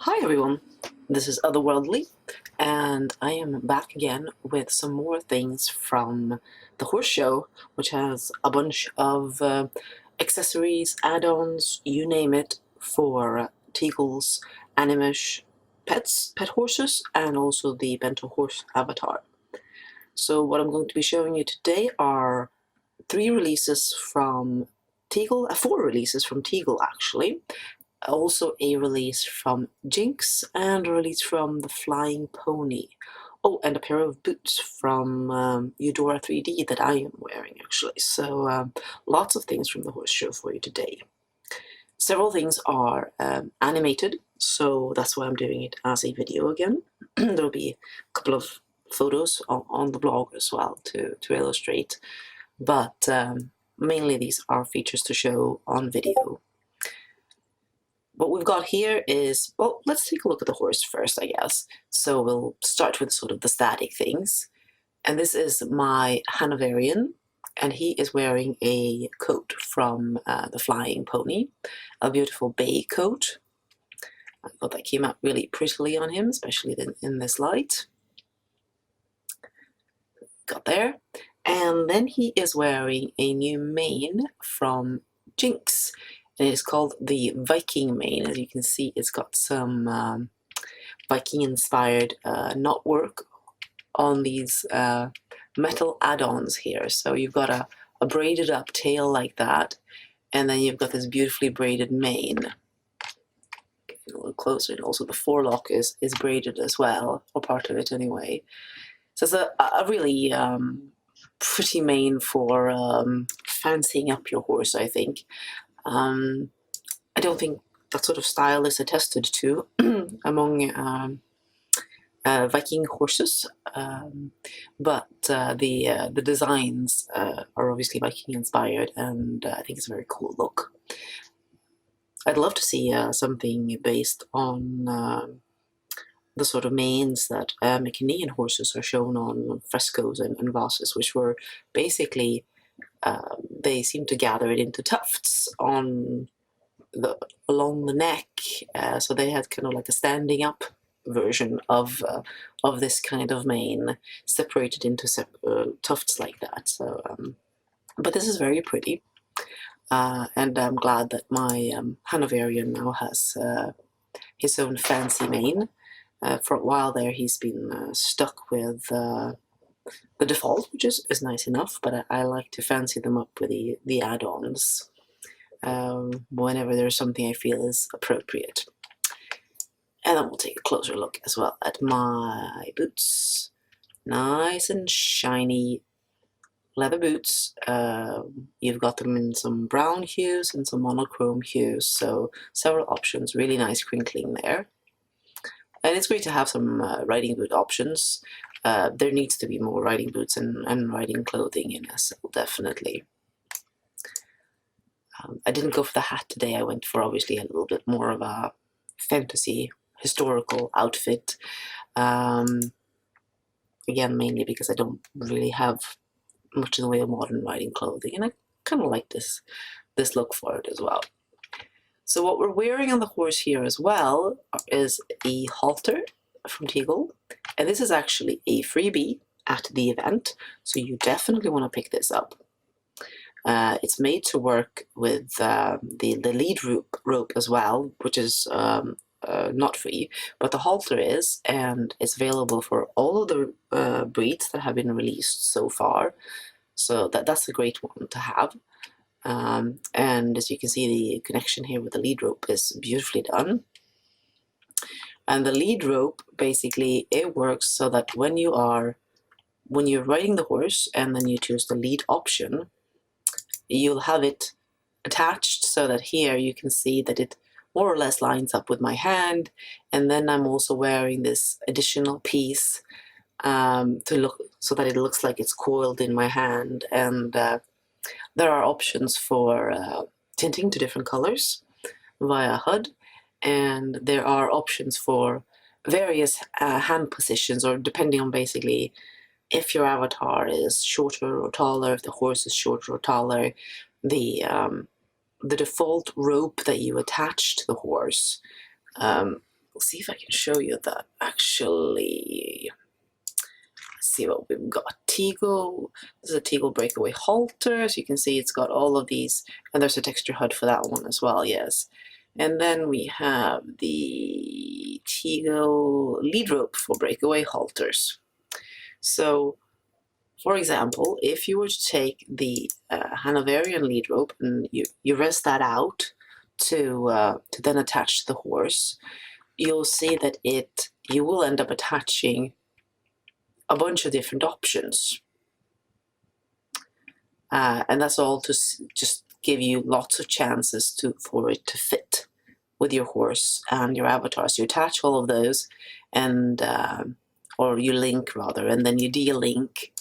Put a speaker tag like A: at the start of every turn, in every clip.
A: Hi everyone, this is Otherworldly, and I am back again with some more things from the horse show, which has a bunch of accessories, add-ons, you name it, for Teagle's Animesh pet horses, and also the Bento Horse Avatar. So what I'm going to be showing you today are four releases from Teegle actually, also a release from Jinx, and a release from the Flying Pony. Oh, and a pair of boots from Eudora 3D that I am wearing, actually. So lots of things from the horse show for you today. Several things are animated, so that's why I'm doing it as a video again. There'll be a couple of photos on the blog as well to illustrate, but mainly these are features to show on video. What we've got here is, well, let's take a look at the horse first, I guess. So we'll start with sort of the static things. And this is my Hanoverian, and he is wearing a coat from the Flying Pony, a beautiful bay coat. I thought that came out really prettily on him, especially in this light. Got there. And then he is wearing a new mane from Jinx. And it's called the Viking mane. As you can see, it's got some Viking-inspired knotwork on these metal add-ons here. So you've got a braided up tail like that, and then you've got this beautifully braided mane. Getting a little closer, and also the forelock is braided as well, or part of it anyway. So it's a really pretty mane for fancying up your horse, I think. I don't think that sort of style is attested to among Viking horses, but the designs are obviously Viking inspired, and I think it's a very cool look. I'd love to see something based on the sort of manes that Mycenaean horses are shown on frescoes and vases, which were basically they seem to gather it into tufts along the neck, so they had kind of like a standing up version of this kind of mane, separated into tufts like that. So, but this is very pretty, and I'm glad that my Hanoverian now has his own fancy mane. For a while there, he's been stuck with the default, which is nice enough, but I like to fancy them up with the add-ons whenever there's something I feel is appropriate. And then we'll take a closer look as well at my boots. Nice and shiny leather boots. You've got them in some brown hues and some monochrome hues, so several options, really nice crinkling there. And it's great to have some riding boot options. There needs to be more riding boots and riding clothing in SL, definitely. I didn't go for the hat today. I went for obviously a little bit more of a fantasy, historical outfit. Again, mainly because I don't really have much in the way of modern riding clothing, and I kind of like this look for it as well. So what we're wearing on the horse here as well is a halter from Teegle, and this is actually a freebie at the event, so you definitely want to pick this up. It's made to work with the lead rope as well, which is not free, but the halter is, and it's available for all of the breeds that have been released so far. So that's a great one to have. And as you can see, the connection here with the lead rope is beautifully done. And the lead rope, basically, it works so that when you're riding the horse and then you choose the lead option, you'll have it attached so that here you can see that it more or less lines up with my hand, and then I'm also wearing this additional piece to look so that it looks like it's coiled in my hand. And there are options for tinting to different colors via HUD, and there are options for various hand positions, or depending on basically if your avatar is shorter or taller, if the horse is shorter or taller, the default rope that you attach to the horse We'll see if I can show you that actually. Let's see what we've got. Teegle. This is a Teegle Breakaway Halter. As you can see, it's got all of these, and there's a texture HUD for that one as well, yes. And then we have the Teegle Lead Rope for Breakaway Halters. So, for example, if you were to take the Hanoverian lead rope and you rest that out to then attach to the horse, you'll see that you will end up attaching a bunch of different options. And that's all to just give you lots of chances for it to fit with your horse and your avatar. So you attach all of those, and or you link rather, and then you de-link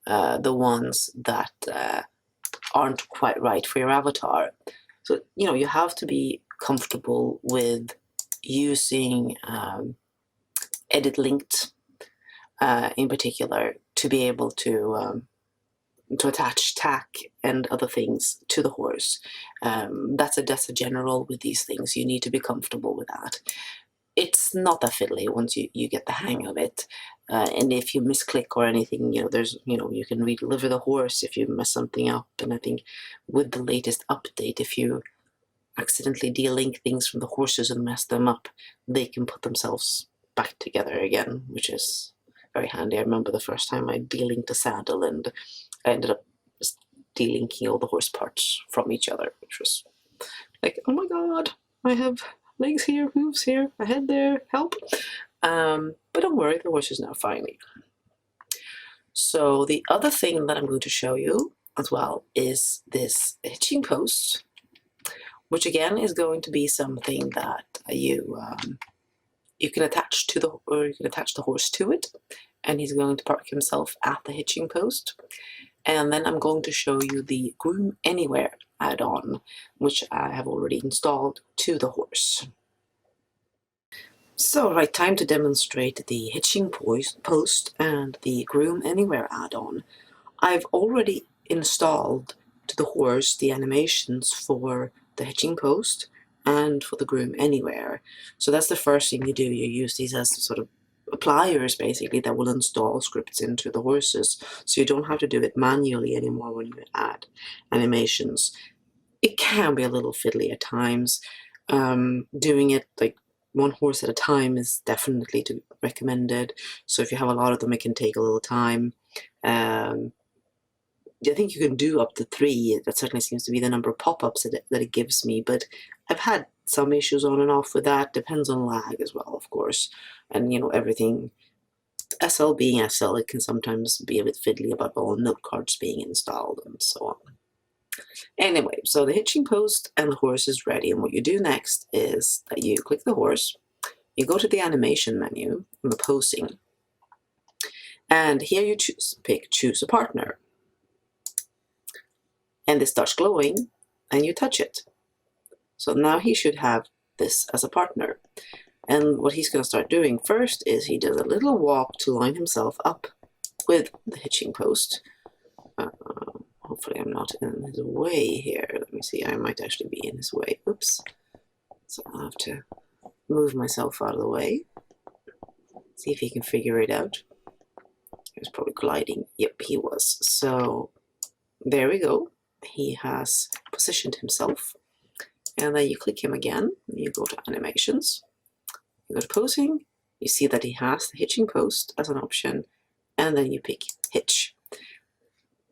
A: the ones that aren't quite right for your avatar. So you have to be comfortable with using edit linked in particular to be able to attach tack and other things to the horse. That's a general with these things. You need to be comfortable with that. It's not that fiddly once you get the hang of it. And if you misclick or anything, there's you can redeliver the horse if you mess something up. And I think with the latest update, if you accidentally de-link things from the horses and mess them up, they can put themselves back together again, which is very handy. I remember the first time I de-linked a saddle and I ended up just de-linking all the horse parts from each other, which was like, oh my god, I have legs here, hooves here, a head there, help. But don't worry, the horse is now finally. So the other thing that I'm going to show you as well is this hitching post, which again is going to be something that you can attach to the horse to it, and he's going to park himself at the hitching post. And then I'm going to show you the Groom Anywhere add-on, which I have already installed to the horse. So, right, time to demonstrate the hitching post and the Groom Anywhere add-on. I've already installed to the horse the animations for the hitching post and for the Groom Anywhere. So that's the first thing you do. You use these as sort of appliers, basically, that will install scripts into the horses. So you don't have to do it manually anymore when you add animations. It can be a little fiddly at times. Doing it like one horse at a time is definitely recommended. So if you have a lot of them, it can take a little time. I think you can do up to 3. That certainly seems to be the number of pop-ups that it gives me, but I've had some issues on and off with that. Depends on lag as well, of course. And, everything, SL being SL, it can sometimes be a bit fiddly about all note cards being installed and so on. Anyway, so the hitching post and the horse is ready, and what you do next is that you click the horse, you go to the animation menu, the posing, and here you choose a partner. And this starts glowing, and you touch it. So now he should have this as a partner. And what he's going to start doing first is he does a little walk to line himself up with the hitching post. Hopefully I'm not in his way here. Let me see, I might actually be in his way. Oops. So I'll have to move myself out of the way. See if he can figure it out. He was probably gliding. Yep, he was. So there we go. He has positioned himself, and then you click him again, you go to animations, you go to posing, you see that he has the hitching post as an option, and then you pick hitch.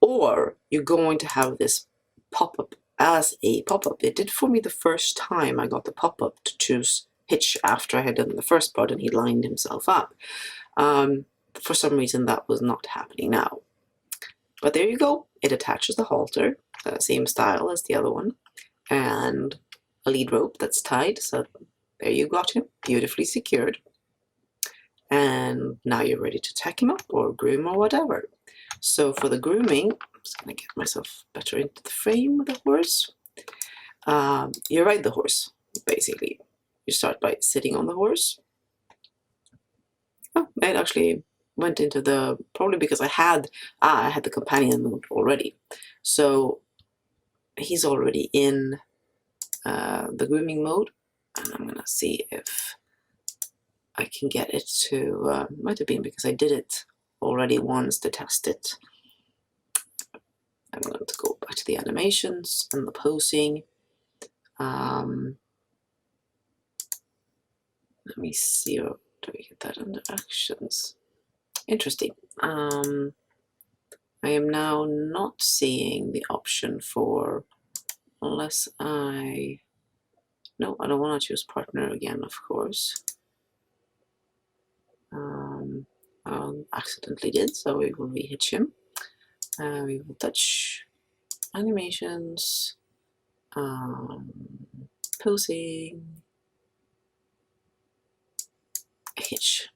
A: Or you're going to have this pop-up as a pop-up. It did for me the first time I got the pop-up to choose hitch after I had done the first part and he lined himself up. For some reason that was not happening now. But there you go, it attaches the halter, same style as the other one, and a lead rope that's tied, so there you got him, beautifully secured. And now you're ready to tack him up or groom or whatever. So for the grooming, I'm just going to get myself better into the frame of the horse. You ride the horse, basically. You start by sitting on the horse. Oh, it actually went into the, probably because I had the companion mode already. So he's already in the grooming mode, and I'm gonna see if I can get it to, might have been because I did it already once to test it. I'm going to go back to the animations and the posing. Let me see, do we get that under actions? Interesting. I am now not seeing the option for, unless no, I don't want to choose partner again, of course. I accidentally did, so we will re-hitch him. We will touch animations, posing, hitch.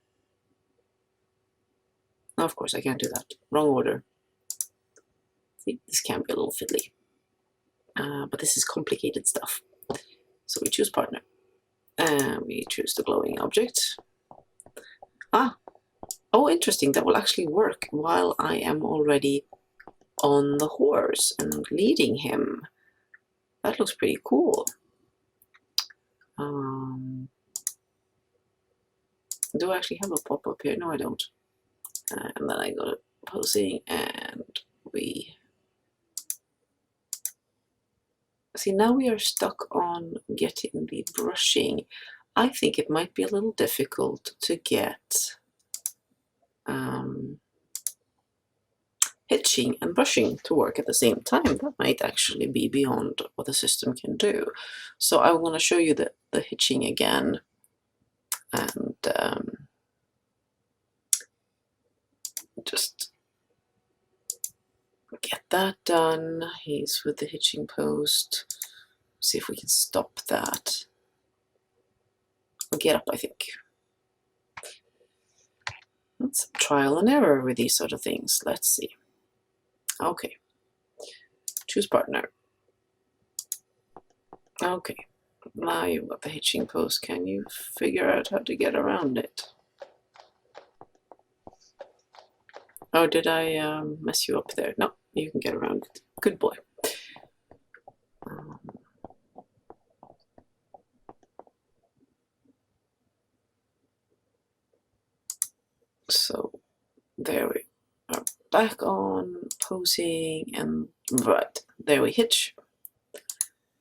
A: Now, of course, I can't do that. Wrong order. See, this can be a little fiddly. But this is complicated stuff. So we choose partner. And we choose the glowing object. Oh, interesting. That will actually work while I am already on the horse and leading him. That looks pretty cool. Do I actually have a pop-up here? No, I don't. And then I go to posing and we... See, now we are stuck on getting the brushing. I think it might be a little difficult to get hitching and brushing to work at the same time. That might actually be beyond what the system can do. So I want to show you the hitching again and just get that done. He's with the hitching post. See if we can stop that. I'll get up, I think. It's trial and error with these sort of things. Let's see. Okay. Choose partner. Okay. Now you've got the hitching post. Can you figure out how to get around it? Oh, did I mess you up there? No, you can get around it. Good boy. So there we are, back on posing, and right there we hitch.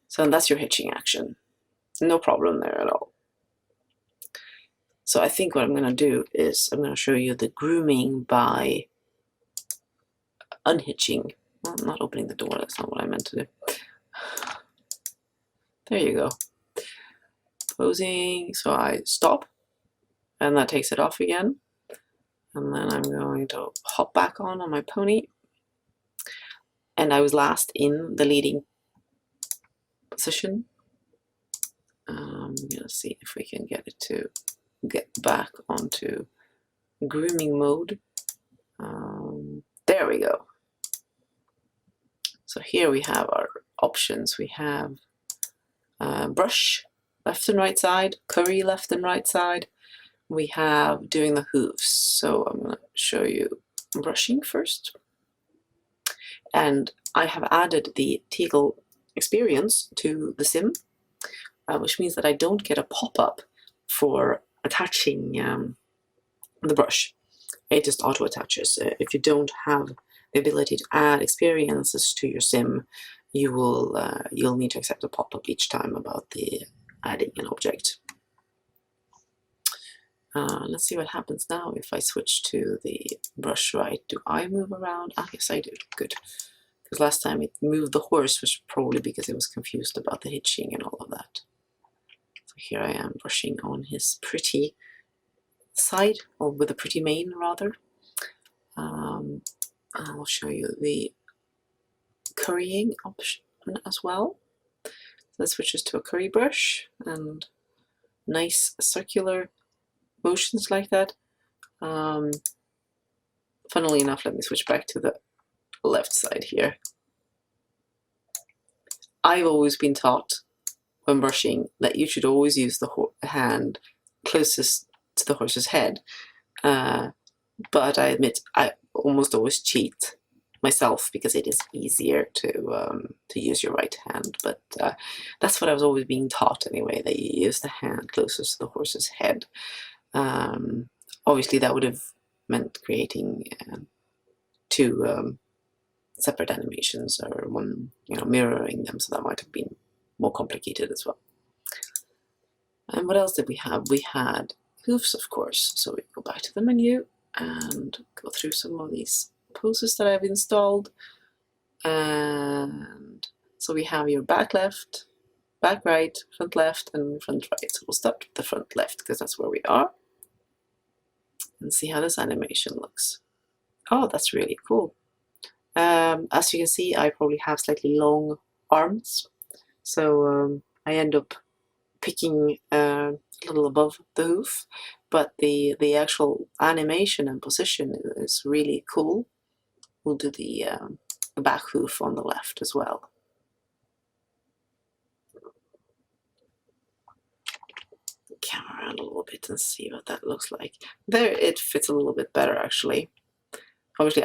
A: So that's your hitching action. No problem there at all. So I think what I'm going to do is I'm going to show you the grooming by unhitching. Well, I'm not opening the door, that's not what I meant to do. There you go. Posing, so I stop, and that takes it off again. And then I'm going to hop back on my pony. And I was last in the leading position. I'm going to see if we can get it to get back onto grooming mode. There we go. So here we have our options. We have brush left and right side, curry left and right side. We have doing the hooves. So I'm going to show you brushing first. And I have added the Teegle experience to the sim, which means that I don't get a pop-up for attaching the brush. It just auto-attaches. If you don't have the ability to add experiences to your sim, you will you'll need to accept a pop-up each time about the adding an object. Let's see what happens now if I switch to the brush right. Do I move around? Ah, yes, I do. Good. Because last time it moved the horse, was probably because it was confused about the hitching and all of that. So here I am brushing on his pretty side, or with a pretty mane rather. I'll show you the currying option as well. So that switches to a curry brush and nice circular motions like that. Funnily enough, let me switch back to the left side here. I've always been taught when brushing that you should always use the hand closest to the horse's head, but I admit I almost always cheat myself because it is easier to use your right hand, but that's what I was always being taught anyway, that you use the hand closest to the horse's head. Obviously, that would have meant creating two separate animations, or one, mirroring them, so that might have been more complicated as well. And what else did we have? We had hoofs, of course. So we go back to the menu and go through some of these poses that I've installed. And so we have your back left, back right, front left, and front right. So we'll start with the front left because that's where we are. And see how this animation looks. Oh, that's really cool. As you can see, I probably have slightly long arms. So I end up picking a little above the hoof, but the actual animation and position is really cool. We'll do the back hoof on the left as well. Camera around a little bit and see what that looks like. There, it fits a little bit better actually. Obviously,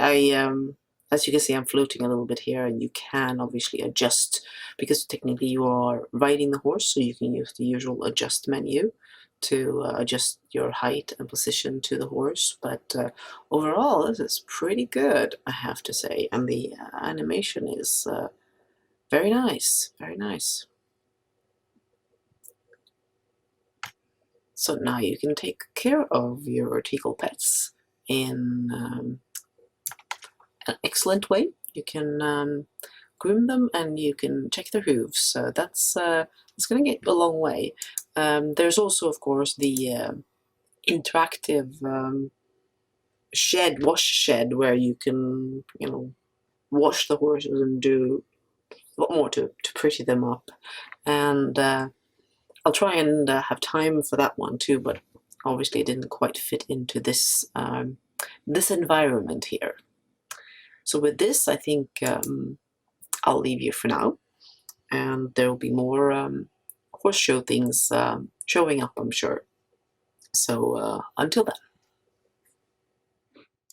A: as you can see, I'm floating a little bit here, and you can obviously adjust, because technically you are riding the horse, so you can use the usual adjust menu to adjust your height and position to the horse. But overall, this is pretty good, I have to say, and the animation is very nice, very nice. So now you can take care of your Teegle pets in an excellent way. You can groom them, and you can check their hooves. So that's it's going to get you a long way. There's also, of course, the interactive wash shed, where you can, wash the horses and do a lot more to pretty them up. And I'll try and have time for that one too, but obviously it didn't quite fit into this this environment here. So with this, I think I'll leave you for now, and there will be more horse show things showing up, I'm sure. So until then.